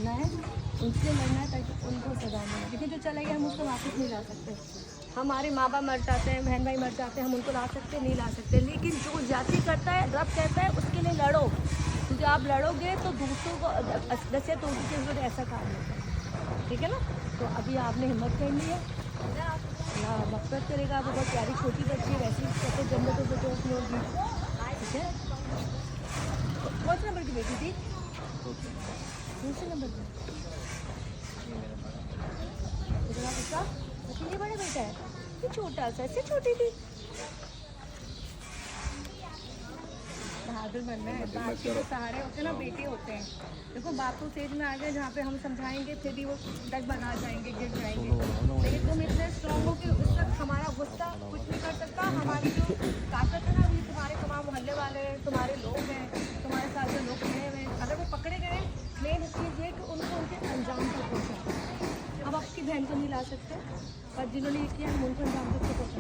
लड़ना है, उनसे लड़ना है ताकि उनको सजा मिले। लेकिन जो चला गया हम उसको वापस नहीं ला सकते। हमारे माँ बाप मर जाते हैं, बहन भाई मर जाते हैं, हम उनको ला सकते नहीं ला सकते। लेकिन जो जाति करता है, रब कहता है उसके लिए लड़ो, क्योंकि आप लड़ोगे तो दूसरों को नसीहत होगी कि उन्होंने ऐसा काम होता है। ठीक है ना। तो अभी आपने हिम्मत कर ली है, अल्लाह मक़फ़िरत करेगा। वो बहुत प्यारी छोटी बच्ची है, वैसे ही कहते जन्नत तो जो उसमें होगी। ठीक है। कौन से नंबर की बेटी थी? दूसरे नंबर की। इतना गुस्सा ये बड़ा बेटा है, ये छोटा सा, इससे छोटी थी। बहादुर बनना है, बाप के जो सहारे होते हैं ना बेटे होते हैं। देखो बाप तो स्टेज में आ गए जहाँ पे हम समझाएंगे फिर भी वो डग बना जाएंगे, गिर जाएंगे। लेकिन तुम इतने स्ट्रॉन्ग हो कि उस वक्त हमारा गुस्सा कुछ नहीं कर सकता। हमारी जो ताकत है ना, अभी तुम्हारे तमाम मोहल्ले वाले हैं, तुम्हारे लोग हैं, तुम्हारे साथ जो लोग खड़े हुए हैं, अगर वो पकड़े गए मेन चीज़ ये कि उनको उनके अंजाम तक पहुँचा। अब आपकी बहन को नहीं ला सकते, पर जिन्होंने ये किया हम उनको अंजाम तक पहुँचा।